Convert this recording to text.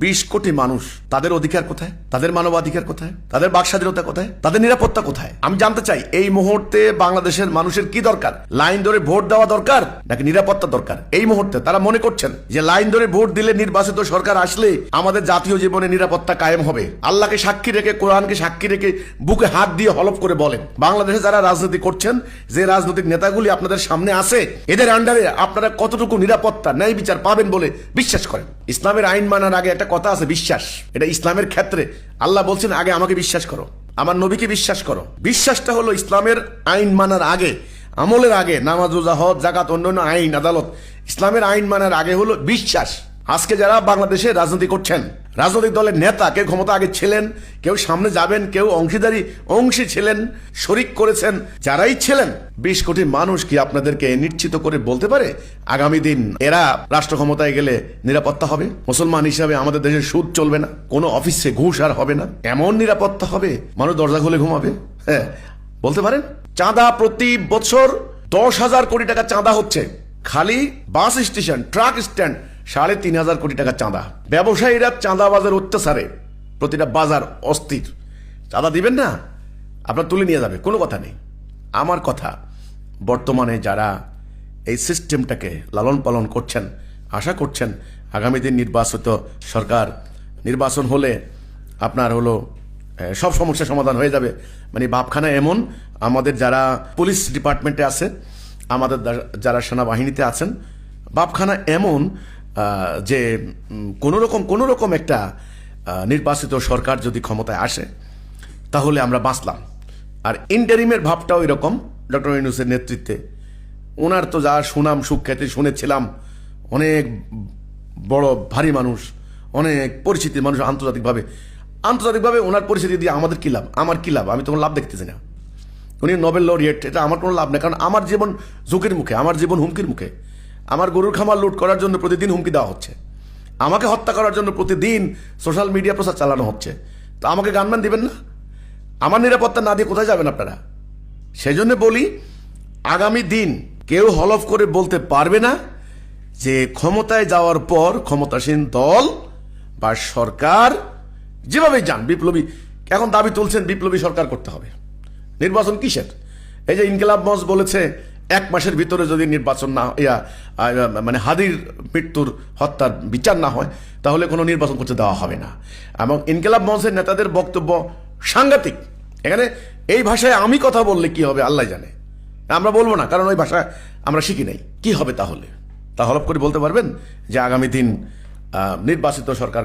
20 কোটি মানুষ, তাদের অধিকার কোথায়? তাদের মানবাধিকার কোথায়? তাদের বাক স্বাধীনতা কোথায়? তাদের নিরাপত্তা কোথায়? আমি জানতে চাই এই মুহূর্তে বাংলাদেশের মানুষের কি দরকার? লাইন ধরে ভোট দেওয়া দরকার নাকি নিরাপত্তা দরকার? এই মুহূর্তে তারা মনে করছেন যে লাইন ধরে ভোট দিলে নির্বাচিত সরকার আসলে আমাদের জাতীয় জীবনে নিরাপত্তা কায়েম হবে। আল্লাহকে সাক্ষী রেখে, কোরআনকে সাক্ষী রেখে বুকে হাত দিয়ে হলফ করে বলেন, বাংলাদেশে যারা রাজনীতি করছেন, যে রাজনৈতিক নেতাগুলি আপনাদের সামনে আছে, এদের আন্ডারে আপনারা কতটুকু নিরাপত্তা, ন্যায় বিচার পাবেন বলে বিশ্বাস করেন? ইসলামের আইন মানার আগে একটা কথা আছে, বিশ্বাস। এটা ইসলামের ক্ষেত্রে আল্লাহ বলছেন আগে আমাকে বিশ্বাস করো, আমার নবীকে বিশ্বাস করো। বিশ্বাসটা হলো ইসলামের আইন মানার আগে, আমলের আগে, নামাজ রোজা হজ জাকাত অন্যান্য আইন আদালত, ইসলামের আইন মানার আগে হলো বিশ্বাস। আজকে যারা বাংলাদেশে রাজনীতি করছেন, রাজনৈতিক দলের নেতা, কেউ ক্ষমতা আগে ছিলেন, কেউ সামনে যাবেন, কেউ অংশী ছিলেন, শরিক করেছেন, যারাই ছিলেন, 20 কোটি মানুষ কি আপনাদেরকে নিশ্চিত করে বলতে পারে আগামী দিন এরা রাষ্ট্র ক্ষমতায় গেলে নিরাপত্তা হবে? মুসলমান হিসাবে আমাদের দেশে সুদ চলবে না, কোনো অফিসে ঘুষ আর হবে না, এমন নিরাপত্তা হবে মানুষ দরজা খুলে ঘুমাবে? হ্যাঁ, বলতে পারেন? চাঁদা প্রতি বছর 10,000 কোটি টাকা চাঁদা হচ্ছে, খালি বাস স্টেশন, ট্রাক স্ট্যান্ড 3,500 কোটি টাকা চাঁদা। ব্যবসায়ীরা চাঁদাবাজের অত্যাচারে প্রতিটা বাজার অস্থির। চাঁদা দিবেন না, আপনার তুলে নিয়ে যাবে, কোনো কথা নেই। আমার কথা, বর্তমানে যারা এই সিস্টেমটাকে লালন পালন করছেন, আশা করছেন আগামী দিন নির্বাচিত সরকার, নির্বাচন হলে আপনার হলো সব সমস্যার সমাধান হয়ে যাবে, মানে ভাবখানা এমন। আমাদের যারা পুলিশ ডিপার্টমেন্টে আছে, আমাদের যারা সেনাবাহিনীতে আছেন, ভাবখানা এমন যে কোনো রকম একটা নির্বাচিত সরকার যদি ক্ষমতায় আসে তাহলে আমরা বাঁচলাম। আর ইন্টারিমের ভাবটাও এরকম, ডক্টর ইউনূসের নেতৃত্বে। ওনার তো যা সুনাম সুখ্যাতি শুনেছিলাম, অনেক বড় ভারী মানুষ, অনেক পরিচিতির মানুষ, আন্তর্জাতিকভাবে ওনার পরিচিতি দিয়ে আমাদের কী লাভ? আমার কী লাভ? আমি তো লাভ দেখতেছি না। উনি নোবেল লরিয়েট, এটা আমার কোনো লাভ নেই, কারণ আমার জীবন ঝুঁকির মুখে, আমার জীবন হুমকির মুখে। আমার গরুর খামার লুট করার জন্য প্রতিদিন হুমকি দেওয়া হচ্ছে, আমাকে হত্যা করার জন্য প্রতিদিন সোশ্যাল মিডিয়া প্রচার চালানো হচ্ছে। তো আমাকে গানম্যান দিবেন না? আমার নিরাপত্তা না দিয়ে কোথায় যাবেন আপনারা? সেই জন্য বলি, আগামী দিন কেউ হলফ করে বলতে পারবে না যে ক্ষমতায় যাওয়ার পর ক্ষমতাসীন দল বা সরকার যেভাবে যান, বিপ্লবী, এখন দাবি তুলছেন বিপ্লবী সরকার করতে হবে। নির্বাচন কিসের? এই যে ইনকিলাব মঞ্চ বলেছে 1 মাসের ভিতরে যদি নির্বাচন না, মানে হাদির মৃত্যুর হত্যার বিচার না হয়, তাহলে কোনো নির্বাচন করতে দেওয়া হবে না। এবং ইনকিলাব মঞ্চের নেতাদের বক্তব্য সাংঘাতিক। এখানে এই ভাষায় আমি কথা বললে কি হবে আল্লাহ জানে, আমরা বলবো না, কারণ ওই ভাষা আমরা শিখি নাই। কি হবে তাহলে? তা হলফ করে বলতে পারবেন যে আগামী দিন নির্বাচিত সরকার